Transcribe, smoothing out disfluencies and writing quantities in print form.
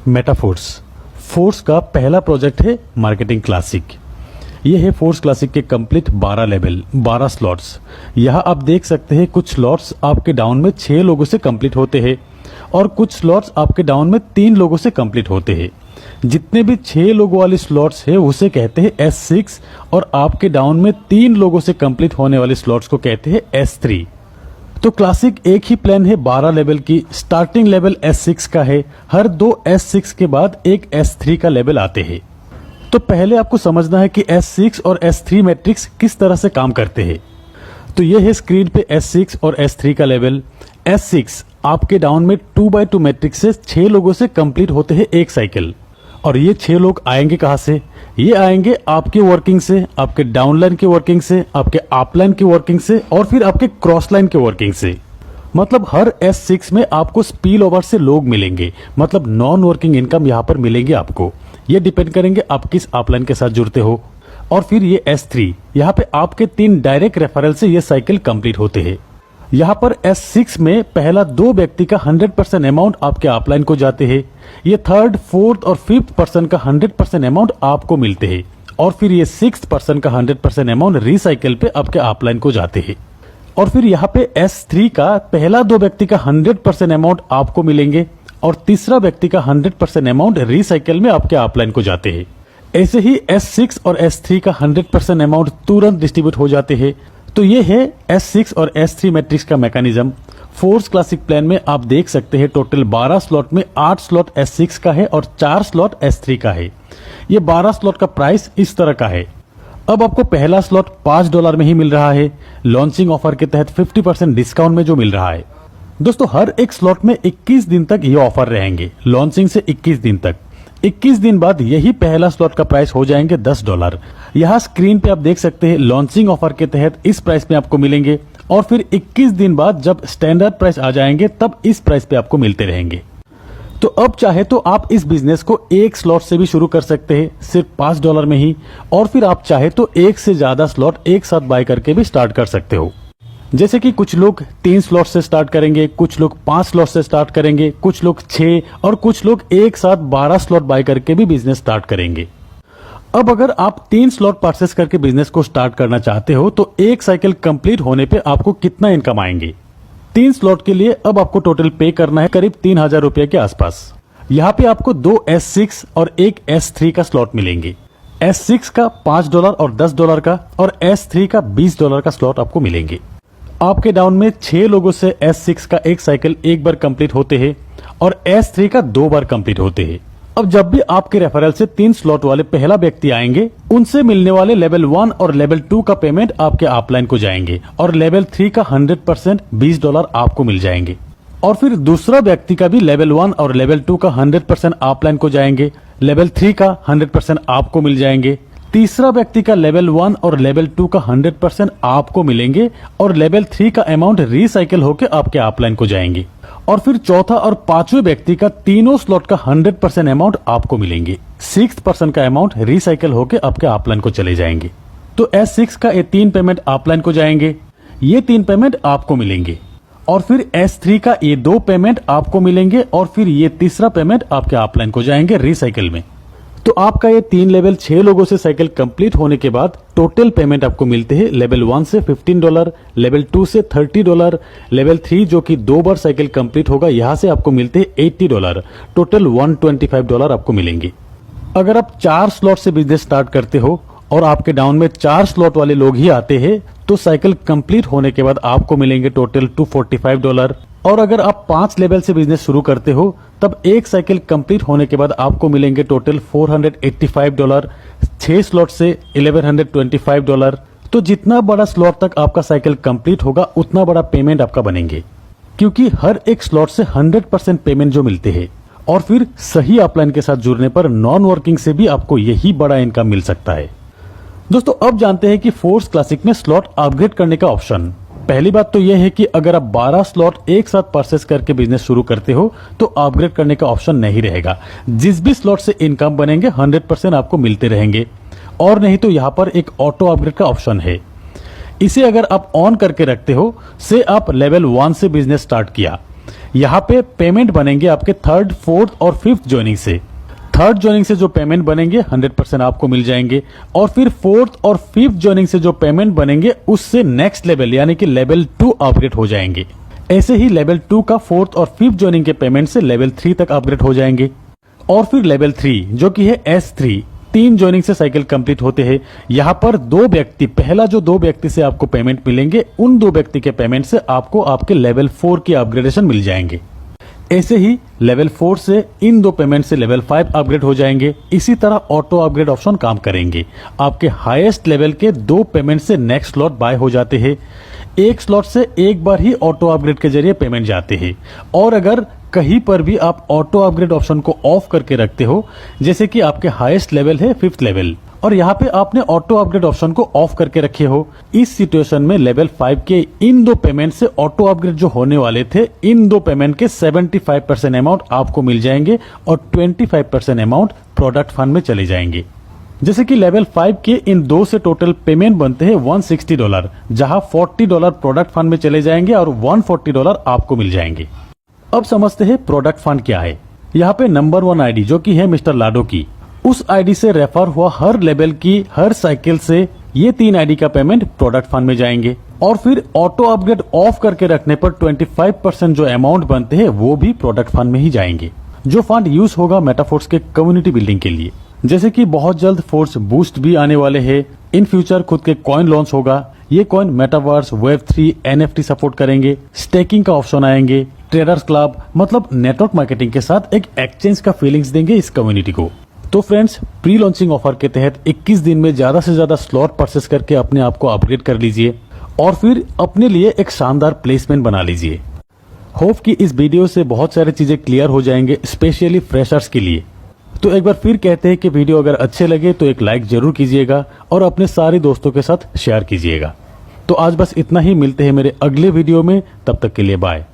Metaphors force का पहला project है मार्केटिंग क्लासिक। ये है फोर्स क्लासिक के कंप्लीट 12 लेवल 12 स्लॉट्स। यहाँ आप देख सकते हैं कुछ स्लॉट्स आपके डाउन में 6 लोगों से कंप्लीट होते हैं और कुछ स्लॉट्स आपके डाउन में 3 लोगों से कंप्लीट होते हैं। जितने भी 6 लोगों वाले स्लॉट्स है उसे कहते हैं S6 और आपके डाउन में 3 लोगों से कंप्लीट होने वाले स्लॉट्स को कहते हैं S3। तो क्लासिक एक ही प्लान है 12 लेवल की। स्टार्टिंग लेवल S6 का है, हर 2 S6 के बाद एक S3 का लेवल आते हैं। तो पहले आपको समझना है कि S6 और S3 मैट्रिक्स किस तरह से काम करते हैं। तो ये है स्क्रीन पे S6 और S3 का लेवल। S6 आपके डाउन में 2x2 मैट्रिक्स से 6 लोगों से कंप्लीट होते हैं एक साइकिल। और ये 6 लोग आएंगे कहां से? ये आएंगे आपके वर्किंग से, आपके डाउनलाइन के वर्किंग से, आपके अपलाइन के वर्किंग से और फिर आपके क्रॉस लाइन के वर्किंग से। मतलब हर S6 में आपको स्पिल ओवर से लोग मिलेंगे, मतलब नॉन वर्किंग इनकम यहाँ पर मिलेंगे आपको। ये डिपेंड करेंगे आप किस अपलाइन के साथ जुड़ते हो। और फिर ये S3 यहाँ पे आपके 3 डायरेक्ट रेफरल से ये साइकिल कंप्लीट होते हैं। यहाँ पर S6 में पहला 2 व्यक्ति का 100% अमाउंट आपके अपलाइन को जाते हैं। ये 3rd, 4th और 5th पर्सन का 100% अमाउंट आपको मिलते हैं और फिर ये 6th पर्सन का 100% अमाउंट रिसाइकिल पे आपके अपलाइन को जाते हैं। और फिर यहाँ पे S3 का पहला 2 व्यक्ति का 100% अमाउंट आपको मिलेंगे और तीसरा व्यक्ति का 100% अमाउंट रिसाइकिल में आपके अपलाइन को जाते हैं। ऐसे ही S6 और S3 का 100% अमाउंट तुरंत डिस्ट्रीब्यूट हो जाते हैं। तो ये है S6 और S3 मैट्रिक्स का मैकेनिज्म। फोर्स क्लासिक प्लान में आप देख सकते हैं टोटल 12 स्लॉट में 8 स्लॉट S6 का है और 4 स्लॉट S3 का है। ये 12 स्लॉट का प्राइस इस तरह का है। अब आपको पहला स्लॉट $5 में ही मिल रहा है, लॉन्चिंग ऑफर के तहत 50% डिस्काउंट में जो मिल रहा है। दोस्तों हर एक स्लॉट में 21 दिन तक ये ऑफर रहेंगे, लॉन्चिंग से 21 दिन तक। 21 दिन बाद यही पहला स्लॉट का प्राइस हो जाएंगे $10। यहाँ स्क्रीन पे आप देख सकते हैं लॉन्चिंग ऑफर के तहत इस प्राइस में आपको मिलेंगे और फिर 21 दिन बाद जब स्टैंडर्ड प्राइस आ जाएंगे तब इस प्राइस पे आपको मिलते रहेंगे। तो अब चाहे तो आप इस बिजनेस को एक स्लॉट से भी शुरू कर सकते हैं सिर्फ $5 में ही, और फिर आप चाहे तो एक से ज्यादा स्लॉट एक साथ बाय करके भी स्टार्ट कर सकते हो। जैसे कि कुछ लोग 3 स्लॉट से स्टार्ट करेंगे, कुछ लोग 5 स्लॉट से स्टार्ट करेंगे, कुछ लोग 6 और कुछ लोग एक साथ 12 स्लॉट बाय करके भी बिजनेस स्टार्ट करेंगे। अब अगर आप 3 स्लॉट परचेस करके बिजनेस को स्टार्ट करना चाहते हो तो एक साइकिल कंप्लीट होने पे आपको कितना इनकम आएंगे? 3 स्लॉट के लिए अब आपको टोटल पे करना है करीब 3000 रुपए के आसपास। यहाँ पे आपको 2 S6 और एक S3 का स्लॉट मिलेंगे। S6 का $5 और $10 का और S3 का $20 का स्लॉट आपको मिलेंगे। आपके डाउन में 6 लोगों से S6 का एक साइकिल एक बार कंप्लीट होते हैं और S3 का 2 बार कंप्लीट होते हैं। अब जब भी आपके रेफरल से 3 स्लॉट वाले पहला व्यक्ति आएंगे उनसे मिलने वाले लेवल 1 और लेवल 2 का पेमेंट आपके अपलाइन को जाएंगे और लेवल 3 का 100% $20 आपको मिल जाएंगे। और फिर दूसरा व्यक्ति का भी लेवल 1 और लेवल 2 का 100% अपलाइन को जाएंगे, लेवल 3 का 100% आपको मिल जाएंगे। तीसरा व्यक्ति का लेवल 1 और लेवल 2 का 100% आपको मिलेंगे और लेवल 3 का अमाउंट रिसाइकिल होकर आपके अपलाइन को जाएंगे। और फिर चौथा और पांचवें व्यक्ति का तीनों स्लॉट का 100% अमाउंट आपको मिलेंगे। 6th पर्सन का अमाउंट रिसाइकिल होकर आपके अपलाइन को चले जाएंगे। तो S6 का ये 3 पेमेंट अपलाइन को जाएंगे, ये 3 पेमेंट आपको मिलेंगे और फिर S3 का ये 2 पेमेंट आपको मिलेंगे और फिर ये तीसरा पेमेंट आपके अपलाइन को जाएंगे रिसाइकिल में। तो आपका ये 3 लेवल 6 लोगों से साइकिल कंप्लीट होने के बाद टोटल पेमेंट आपको मिलते हैं लेवल 1 से $15, लेवल 2 से $30, लेवल 3 जो कि 2 बार साइकिल कंप्लीट होगा यहाँ से आपको मिलते हैं $80। टोटल $125 आपको मिलेंगे। अगर आप 4 स्लॉट से बिजनेस स्टार्ट करते हो और आपके डाउन में 4 स्लॉट वाले लोग ही आते हैं तो साइकिल कंप्लीट होने के बाद आपको मिलेंगे टोटल $245। और अगर आप 5 लेवल से बिजनेस शुरू करते हो तब एक साइकिल कंप्लीट होने के बाद आपको मिलेंगे टोटल $485। 6 स्लॉट से $1125। तो जितना बड़ा स्लॉट तक आपका साइकिल कंप्लीट होगा उतना बड़ा पेमेंट आपका बनेंगे, क्योंकि हर एक स्लॉट से 100% पेमेंट जो मिलते हैं। और फिर सही अपलाइन के साथ जुड़ने पर नॉन वर्किंग से भी आपको यही बड़ा इनकम मिल सकता है। दोस्तों अब जानते हैं कि फोर्स क्लासिक में स्लॉट अपग्रेड करने का ऑप्शन। पहली बात तो यह है कि अगर आप 12 स्लॉट एक साथ परचेस करके बिजनेस शुरू करते हो तो अपग्रेड करने का ऑप्शन नहीं रहेगा। जिस भी स्लॉट से इनकम बनेंगे 100% आपको मिलते रहेंगे। और नहीं तो यहाँ पर एक ऑटो अपग्रेड का ऑप्शन है, इसे अगर आप ऑन करके रखते हो से आप लेवल 1 से बिजनेस स्टार्ट किया, यहाँ पे पेमेंट बनेंगे आपके थर्ड, फोर्थ और फिफ्थ ज्वाइनिंग से। थर्ड ज्वाइनिंग से जो पेमेंट बनेंगे 100% आपको मिल जाएंगे, और फिर फोर्थ और फिफ्थ ज्वाइनिंग से जो पेमेंट बनेंगे उससे नेक्स्ट लेवल यानी कि लेवल 2 अपग्रेड हो जाएंगे। ऐसे ही लेवल 2 का फोर्थ और फिफ्थ ज्वाइनिंग के पेमेंट से लेवल 3 तक अपग्रेड हो जाएंगे। और फिर लेवल 3 जो कि है S3, 3 ज्वाइनिंग से साइकिल कंप्लीट होते हैं। यहाँ पर 2 व्यक्ति, पहला जो 2 व्यक्ति से आपको पेमेंट मिलेंगे, उन 2 व्यक्ति के पेमेंट से आपको आपके लेवल 4 की अपग्रेडेशन मिल जाएंगे। ऐसे ही लेवल 4 से इन 2 पेमेंट से लेवल 5 अपग्रेड हो जाएंगे। इसी तरह ऑटो अपग्रेड ऑप्शन काम करेंगे। आपके हाईएस्ट लेवल के 2 पेमेंट से नेक्स्ट स्लॉट बाय हो जाते हैं। एक स्लॉट से एक बार ही ऑटो अपग्रेड के जरिए पेमेंट जाते हैं। और अगर कहीं पर भी आप ऑटो अपग्रेड ऑप्शन को ऑफ करके रखते हो, जैसे कि आपके हाईएस्ट लेवल है 5th लेवल, और यहाँ पे आपने ऑटो अपग्रेड ऑप्शन को ऑफ करके रखे हो, इस सिचुएशन में लेवल 5 के इन 2 पेमेंट से ऑटो अपग्रेड जो होने वाले थे, इन 2 पेमेंट के 75% अमाउंट आपको मिल जाएंगे और 25% अमाउंट प्रोडक्ट फंड में चले जाएंगे। जैसे कि लेवल 5 के इन 2 से टोटल पेमेंट बनते हैं $160, जहां $40 प्रोडक्ट फंड में चले जाएंगे और $140 आपको मिल जाएंगे। अब समझते हैं प्रोडक्ट फंड क्या है। यहाँ पे नंबर 1 आईडी जो कि है मिस्टर लाडो की, उस आईडी से रेफर हुआ हर लेवल की हर साइकिल से ये 3 आईडी का पेमेंट प्रोडक्ट फंड में जाएंगे। और फिर ऑटो अपग्रेड ऑफ करके रखने पर 25% जो अमाउंट बनते हैं वो भी प्रोडक्ट फंड में ही जाएंगे, जो फंड यूज होगा मेटाफोर्स के कम्युनिटी बिल्डिंग के लिए। जैसे कि बहुत जल्द फोर्स बूस्ट भी आने वाले हैं, इन फ्यूचर खुद के कॉइन लॉन्च होगा। ये coin metaverse, Web3, NFT support करेंगे, स्टेकिंग का ऑप्शन आएंगे, ट्रेडर्स क्लब, मतलब नेटवर्क मार्केटिंग के साथ एक एक्सचेंज का फीलिंग्स देंगे इस कम्युनिटी को। तो फ्रेंड्स, प्री लॉन्चिंग ऑफर के तहत 21 दिन में ज्यादा से ज्यादा स्लॉट परचेस करके अपने आप को अपग्रेड कर लीजिए और फिर अपने लिए एक शानदार प्लेसमेंट बना लीजिए। होप कि इस वीडियो से बहुत सारी चीजें क्लियर हो जाएंगे, स्पेशली फ्रेशर्स के लिए। तो एक बार फिर कहते हैं कि वीडियो अगर अच्छे लगे तो एक लाइक जरूर कीजिएगा और अपने सारे दोस्तों के साथ शेयर कीजिएगा। तो आज बस इतना ही, मिलते हैं मेरे अगले वीडियो में, तब तक के लिए बाय।